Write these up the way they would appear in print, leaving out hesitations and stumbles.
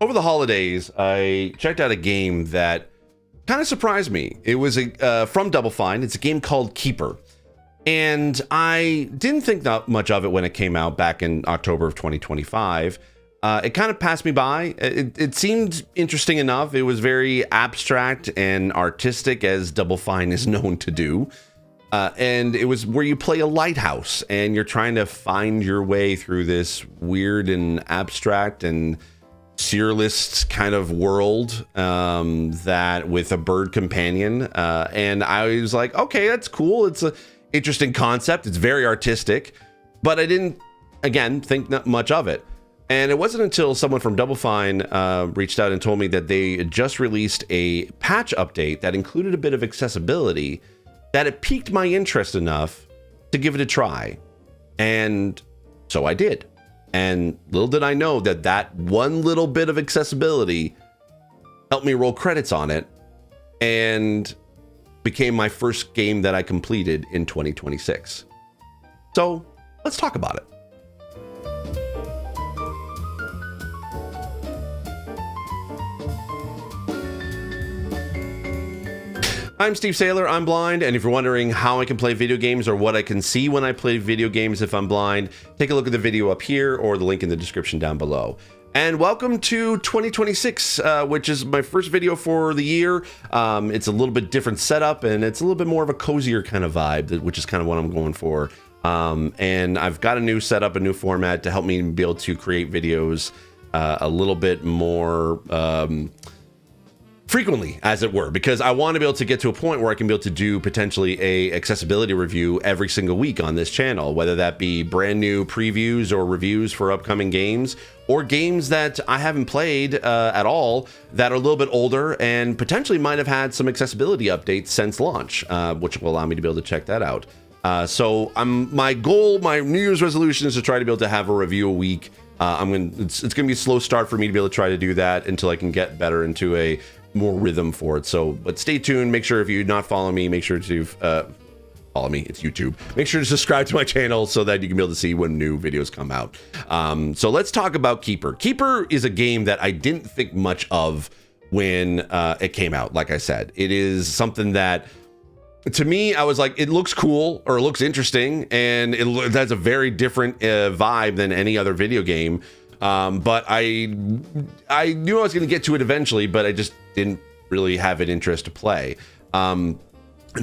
Over the holidays, I checked out a game that kind of surprised me. It was from Double Fine. It's a game called Keeper. And I didn't think that much of it when it came out back in October of 2025. It kind of passed me by. It seemed interesting enough. It was very abstract and artistic, as Double Fine is known to do. And it was where you play a lighthouse and you're trying to find your way through this weird and abstract and surrealist kind of world that with a bird companion. And I was like, okay, that's cool. It's an interesting concept. It's very artistic, but I didn't, again, think not much of it. And it wasn't until someone from Double Fine reached out and told me that they had just released a patch update that included a bit of accessibility that it piqued my interest enough to give it a try. And so I did. And little did I know that that one little bit of accessibility helped me roll credits on it and became my first game that I completed in 2026. So let's talk about it. I'm Steve Saylor, I'm blind, and if you're wondering how I can play video games or what I can see when I play video games if I'm blind, take a look at the video up here or the link in the description down below. And welcome to 2026, which is my first video for the year. It's a little bit different setup, and it's a little bit more of a cozier kind of vibe, which is kind of what I'm going for. And I've got a new setup, a new format to help me be able to create videos a little bit more frequently, as it were, because I want to be able to get to a point where I can be able to do potentially a accessibility review every single week on this channel, whether that be brand new previews or reviews for upcoming games or games that I haven't played at all that are a little bit older and potentially might have had some accessibility updates since launch, which will allow me to be able to check that out. So my goal, my New Year's resolution is to try to be able to have a review a week. It's going to be a slow start for me to be able to try to do that until I can get better into a more rhythm for it. So, but stay tuned. Make sure if you're not following me, make sure to follow me. It's YouTube. Make sure to subscribe to my channel so that you can be able to see when new videos come out. So let's talk about Keeper. Keeper is a game that I didn't think much of when it came out. Like I said, it is something that to me, I was like, it looks cool or it looks interesting, and it has a very different vibe than any other video game. But I knew I was going to get to it eventually, but I just didn't really have an interest to play. And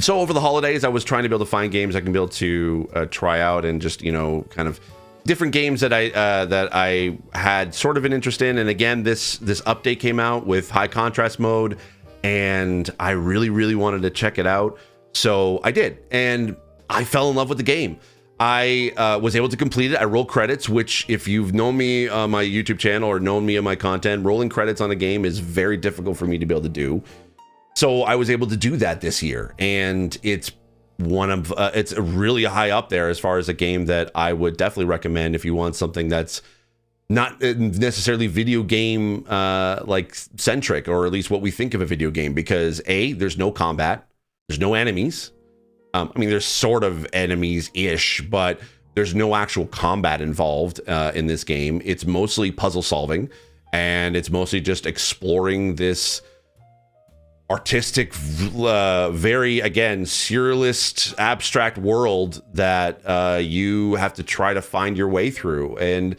so over the holidays, I was trying to be able to find games I can be able to try out, and just, you know, kind of different games that I had sort of an interest in. And again, this update came out with high contrast mode, and I really wanted to check it out. So I did, and I fell in love with the game. I was able to complete it. I rolled credits, which if you've known me on my YouTube channel or known me on my content, rolling credits on a game is very difficult for me to be able to do. So I was able to do that this year, and it's it's really high up there as far as a game that I would definitely recommend if you want something that's not necessarily video game like centric, or at least what we think of a video game, because there's no combat, there's no enemies. I mean, there's sort of enemies-ish, but there's no actual combat involved in this game. It's mostly puzzle solving, and it's mostly just exploring this artistic, very, again, surrealist, abstract world that you have to try to find your way through. And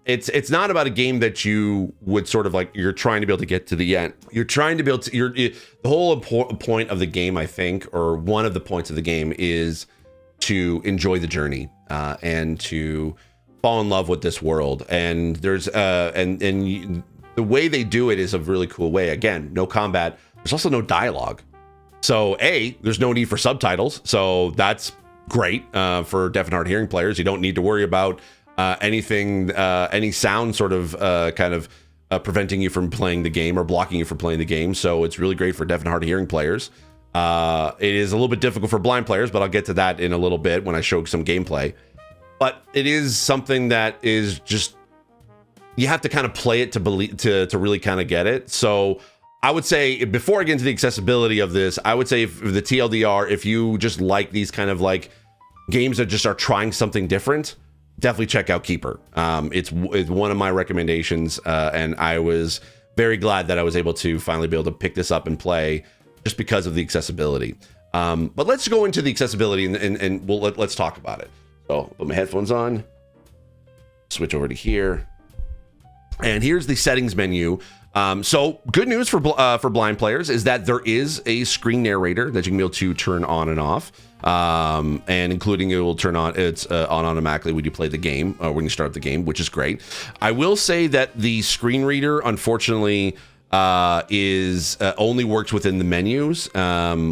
it's not about a game that you would sort of like, you're trying to be able to get to the end. You're trying to be able to, the whole point of the game, I think, or one of the points of the game, is to enjoy the journey and to fall in love with this world. And there's the way they do it is a really cool way. Again, no combat. There's also no dialogue. So there's no need for subtitles. So that's great for deaf and hard hearing players. You don't need to worry about anything, any sound sort of kind of preventing you from playing the game or blocking you from playing the game. So it's really great for deaf and hard hearing players. It is a little bit difficult for blind players, but I'll get to that in a little bit when I show some gameplay. But it is something that is just, you have to kind of play it to really kind of get it. So I would say, before I get into the accessibility of this, I would say if the TLDR, if you just like these kind of like games that just are trying something different, definitely check out Keeper. It's one of my recommendations, and I was very glad that I was able to finally be able to pick this up and play just because of the accessibility. But let's go into the accessibility and let's talk about it. So put my headphones on, switch over to here, and here's the settings menu. So good news for blind players is that there is a screen narrator that you can be able to turn on and off, and including it will turn on, it's on automatically when you play the game, when you start the game, which is great. I will say that the screen reader, unfortunately, is only works within the menus,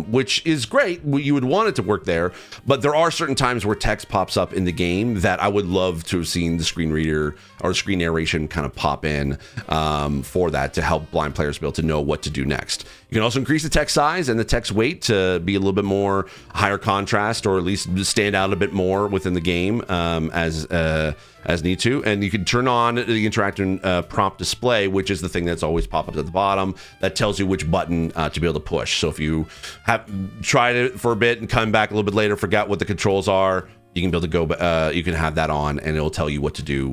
which is great. You would want it to work there, but there are certain times where text pops up in the game that I would love to have seen the screen reader or screen narration kind of pop in for that, to help blind players be able to know what to do next. You can also increase the text size and the text weight to be a little bit more higher contrast, or at least stand out a bit more within the game as need to. And you can turn on the interactive prompt display, which is the thing that's always pop up at the bottom that tells you which button to be able to push. So if you have tried it for a bit and come back a little bit later, forgot what the controls are, you can be able to go, you can have that on and it'll tell you what to do,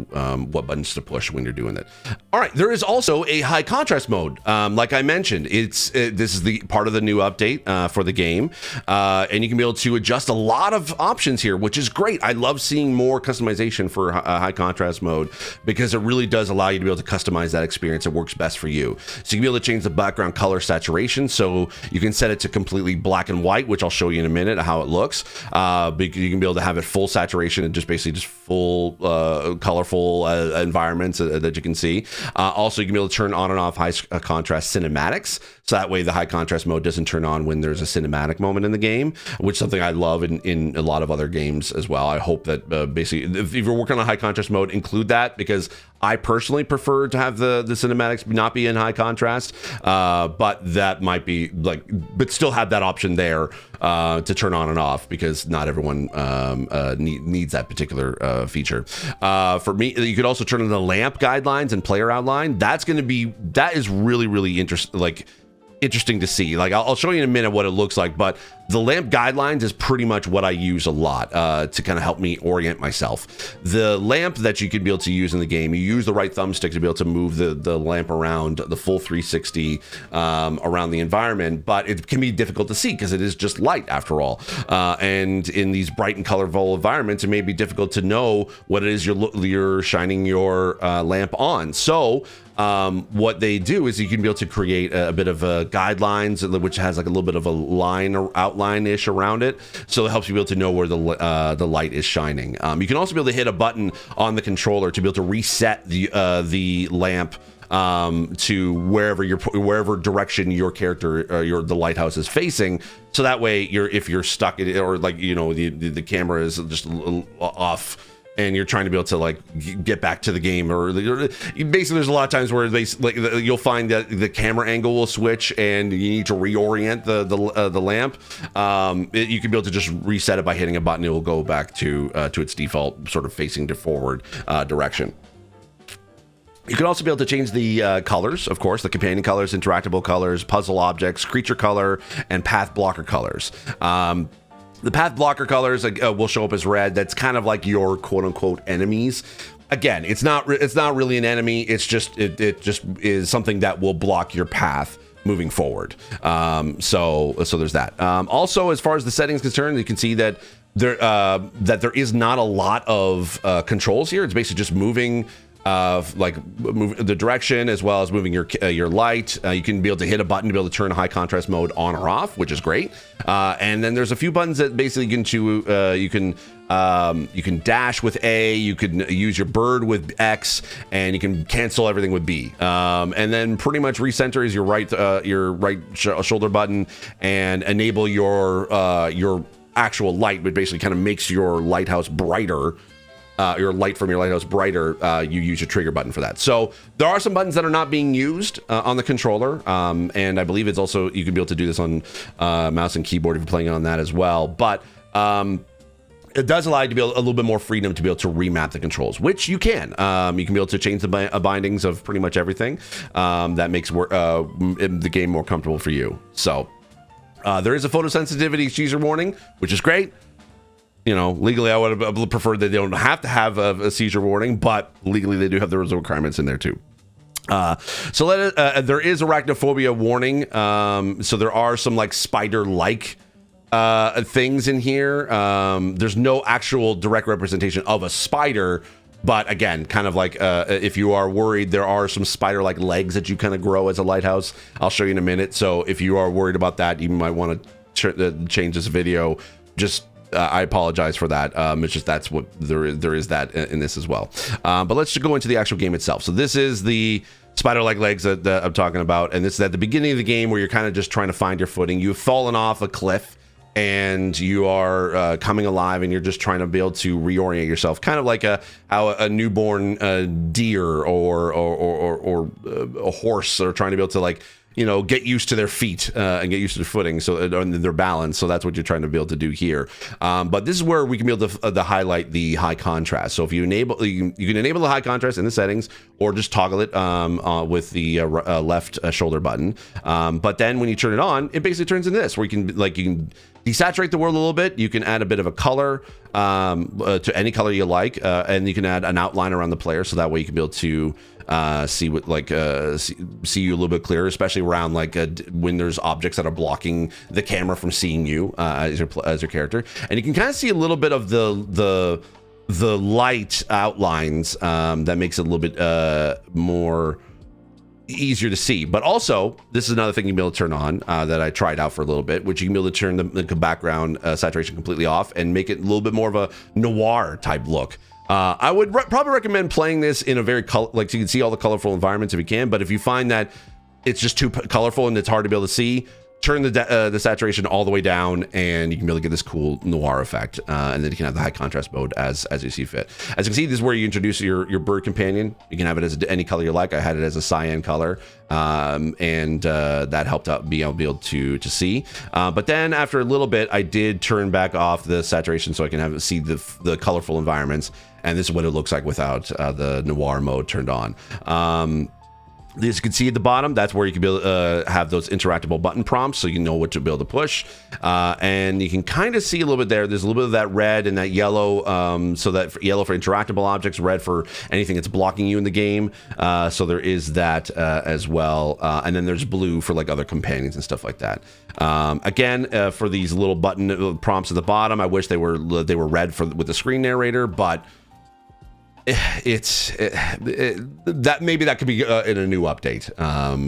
what buttons to push when you're doing it. All right, there is also a high contrast mode. Like I mentioned, this is the part of the new update for the game. And you can be able to adjust a lot of options here, which is great. I love seeing more customization for high contrast mode, because it really does allow you to be able to customize that experience. It works best for you. So you can be able to change the background color saturation. So you can set it to completely black and white, which I'll show you in a minute how it looks. You can be able to have it full saturation and just full colorful environments that you can see. Also, you can be able to turn on and off high contrast cinematics, so that way the high contrast mode doesn't turn on when there's a cinematic moment in the game, which is something I love in a lot of other games as well. I hope that basically if you're working on a high contrast mode, include that, because I personally prefer to have the cinematics not be in high contrast, but that might be but still have that option there to turn on and off, because not everyone needs that particular feature. For me, you could also turn on the lamp guidelines and player outline. That is really interesting to see. I'll show you in a minute what it looks like, but the lamp guidelines is pretty much what I use a lot to kind of help me orient myself. The lamp that you can be able to use in the game, you use the right thumbstick to be able to move the lamp around the full 360 around the environment, but it can be difficult to see because it is just light after all. And in these bright and colorful environments, it may be difficult to know what it is you're shining your lamp on. So what they do is you can be able to create a bit of guidelines, which has a little bit of a line or outline-ish around it, so it helps you be able to know where the light is shining. You can also be able to hit a button on the controller to be able to reset the lamp to wherever direction your character the lighthouse is facing, so that way if you're stuck or the camera is just a little off and you're trying to be able to get back to the game, or basically there's a lot of times where you'll find that the camera angle will switch and you need to reorient the lamp. You can be able to just reset it by hitting a button. It will go back to its default sort of facing to forward direction. You can also be able to change the colors, of course, the companion colors, interactable colors, puzzle objects, creature color, and path blocker colors. The path blocker colors will show up as red. That's kind of like your quote unquote enemies. Again, it's not really an enemy. It's just it just is something that will block your path moving forward. So there's that. Also, as far as the settings concerned, you can see that there is not a lot of controls here. It's basically just moving. Move the direction as well as moving your light. You can be able to hit a button to be able to turn high contrast mode on or off, which is great. And then there's a few buttons that basically you can dash with A, you can use your bird with X, and you can cancel everything with B. And then pretty much recenter is your right shoulder button, and enable your actual light, which basically kind of makes your lighthouse brighter. Your light from your lighthouse brighter, you use your trigger button for that. So there are some buttons that are not being used on the controller, and I believe it's also, you can be able to do this on mouse and keyboard if you're playing on that as well. But it does allow you to be a little bit more freedom to be able to remap the controls, which you can. You can be able to change the bindings of pretty much everything that makes the game more comfortable for you. So there is a photosensitivity teaser warning, which is great. You know, legally, I would have preferred that they don't have to have a seizure warning, but legally, they do have those requirements in there too. So there is arachnophobia warning. So there are some like spider-like things in here. There's no actual direct representation of a spider, but again, kind of like if you are worried, there are some spider-like legs that you kind of grow as a lighthouse. I'll show you in a minute. So if you are worried about that, you might want to change this video. Just I apologize for that. It's just that's what there is that in this as well. But let's just go into the actual game itself. So this is the spider-like legs that I'm talking about, and this is at the beginning of the game where you're kind of just trying to find your footing. You've fallen off a cliff and you are coming alive, and you're just trying to be able to reorient yourself, kind of like how a newborn deer or a horse are trying to be able to, like, you know, get used to their feet and get used to their footing, so and their balance. So that's what you're trying to be able to do here. But this is where we can be able to highlight the high contrast. So if you enable, you can enable the high contrast in the settings, or just toggle it with the left shoulder button. But then when you turn it on, it basically turns into this, where you can desaturate the world a little bit. You can add a bit of a color to any color you like, and you can add an outline around the player, so that way you can be able to see what see you a little bit clearer, especially around when there's objects that are blocking the camera from seeing you as your character. And you can kind of see a little bit of the light outlines that makes it a little bit more easier to see. But also, this is another thing you can be able to turn on that I tried out for a little bit, which you can be able to turn the background saturation completely off and make it a little bit more of a noir type look. I would probably recommend playing this in a very so you can see all the colorful environments if you can. But if you find that it's just too colorful and it's hard to be able to see, turn the saturation all the way down, and you can really get this cool noir effect. And then you can have the high contrast mode as you see fit. As you can see, this is where you introduce your bird companion. You can have it as any color you like. I had it as a cyan color, and that helped out be able to see. But then after a little bit, I did turn back off the saturation so I can see the colorful environments. And this is what it looks like without the noir mode turned on. As you can see at the bottom, that's where you can be able to have those interactable button prompts, so you know what to be able to push. And you can kind of see a little bit there. There's a little bit of that red and that yellow, so that yellow for interactable objects, red for anything that's blocking you in the game. So there is that as well. And then there's blue for like other companions and stuff like that. Again, for these little button prompts at the bottom, I wish they were red with the screen narrator, but that maybe that could be in a new update,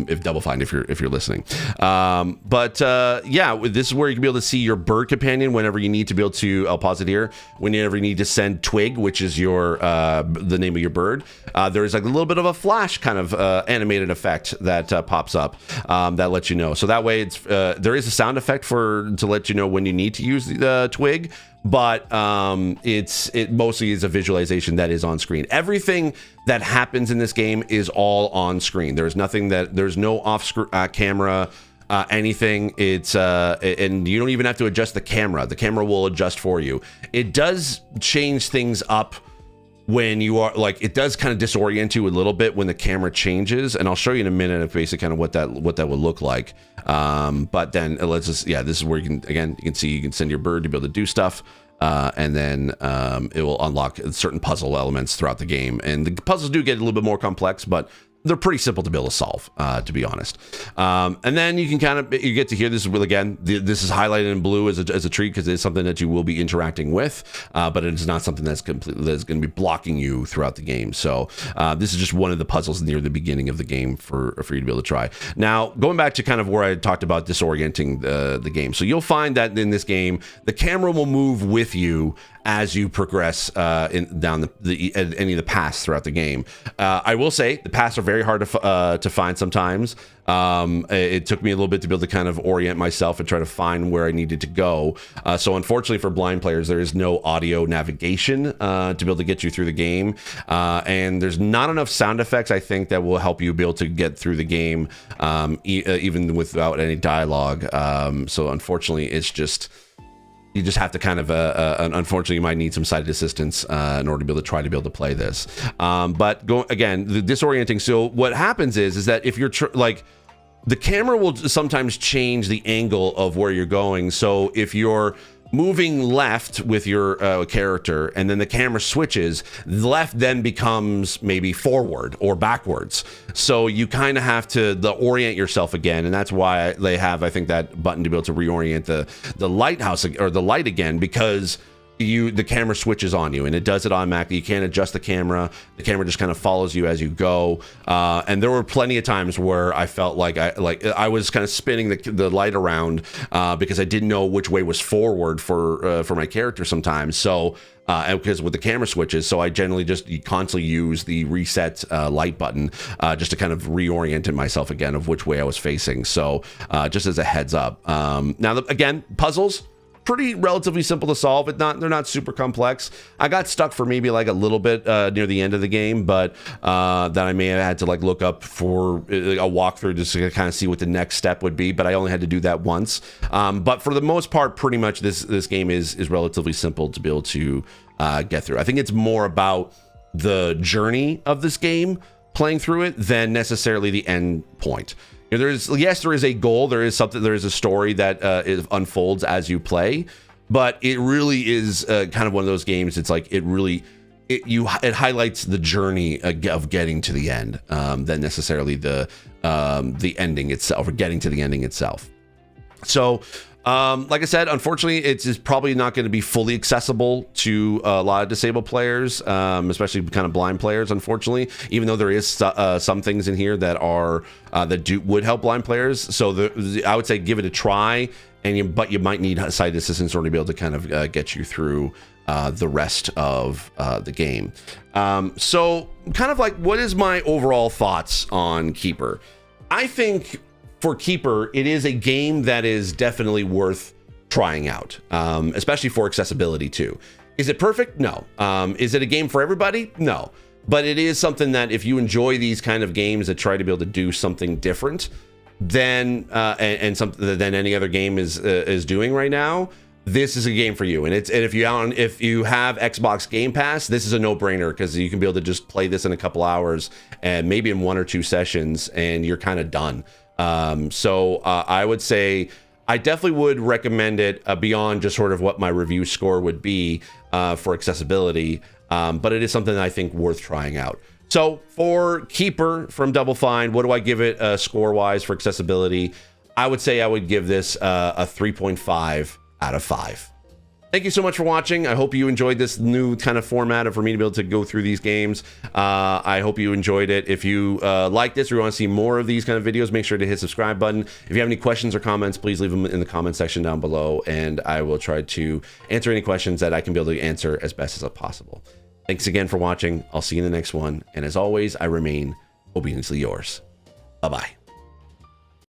if Double Fine, if you're listening. Yeah, this is where you can be able to see your bird companion whenever you need to be able to. I'll pause it here. Whenever you need to send Twig, which is your the name of your bird, there is like a little bit of a flash kind of animated effect that pops up that lets you know. So that way, there is a sound effect to let you know when you need to use the Twig. But it mostly is a visualization that is on screen. Everything that happens in this game is all on screen. There's no off camera anything. It's and you don't even have to adjust the camera. The camera will adjust for you. It does change things up when you are it does kind of disorient you a little bit when the camera changes, and I'll show you in a minute of basically kind of what that would look like. But then let's just, this is where you can see you can send your bird to be able to do stuff, and then it will unlock certain puzzle elements throughout the game, and the puzzles do get a little bit more complex, but they're pretty simple to be able to solve, to be honest. And then you can you get to hear this is again, this is highlighted in blue as a treat because it's something that you will be interacting with, but it is not something that's going to be blocking you throughout the game. So this is just one of the puzzles near the beginning of the game for you to be able to try. Now, going back to kind of where I talked about disorienting the game. So you'll find that in this game, the camera will move with you as you progress down any of the paths throughout the game. I will say the paths are very hard to find sometimes. It took me a little bit to be able to kind of orient myself and try to find where I needed to go. So unfortunately for blind players, there is no audio navigation to be able to get you through the game. And there's not enough sound effects, I think, that will help you be able to get through the game, even without any dialogue. So unfortunately, it's just... You just have to kind of, unfortunately, you might need some sighted assistance in order to be able to try to be able to play this. But again, the disorienting. So what happens is that if you're the camera will sometimes change the angle of where you're going. So if you're moving left with your character, and then the camera switches, left then becomes maybe forward or backwards. So you kind of have to orient yourself again, and that's why they have, I think, that button to be able to reorient the lighthouse or the light again, because the camera switches on you, and it does it automatically. You can't adjust the camera just kind of follows you as you go. And there were plenty of times where I felt like I was kind of spinning the light around because I didn't know which way was forward for my character sometimes. So because with the camera switches, so I generally just constantly use the reset light button just to kind of reorient myself again of which way I was facing. So just as a heads up. Now again, puzzles, pretty relatively simple to solve. They're not super complex. I got stuck for maybe like a little bit near the end of the game, but that I may have had to like look up for a walkthrough just to kind of see what the next step would be. But I only had to do that once. But for the most part, pretty much this game is relatively simple to be able to get through. I think it's more about the journey of this game, playing through it, than necessarily the end point. There is a goal, there is a story that unfolds as you play, but it really is kind of one of those games. It's like it highlights the journey of getting to the end than necessarily the ending itself, or getting to the ending itself. So like I said, unfortunately, it's probably not going to be fully accessible to a lot of disabled players, especially kind of blind players, unfortunately, even though there is some things in here that are would help blind players. So I would say give it a try, but you might need sight assistance in order to be able to kind of get you through the rest of the game. So kind of like, what is my overall thoughts on Keeper? I think for Keeper, it is a game that is definitely worth trying out, especially for accessibility too. Is it perfect? No. Is it a game for everybody? No. But it is something that if you enjoy these kind of games that try to be able to do something different than something than any other game is doing right now, this is a game for you. And if you have Xbox Game Pass, this is a no-brainer, because you can be able to just play this in a couple hours and maybe in 1 or 2 sessions, and you're kind of done. So I would say I definitely would recommend it beyond just sort of what my review score would be for accessibility, but it is something that I think worth trying out. So for Keeper from Double Fine, what do I give it score-wise for accessibility? I would say I would give this a 3.5 out of 5. Thank you so much for watching. I hope you enjoyed this new kind of format for me to be able to go through these games. I hope you enjoyed it. If you like this or you want to see more of these kind of videos, make sure to hit subscribe button. If you have any questions or comments, please leave them in the comment section down below, and I will try to answer any questions that I can be able to answer as best as possible. Thanks again for watching. I'll see you in the next one. And as always, I remain obediently yours. Bye-bye.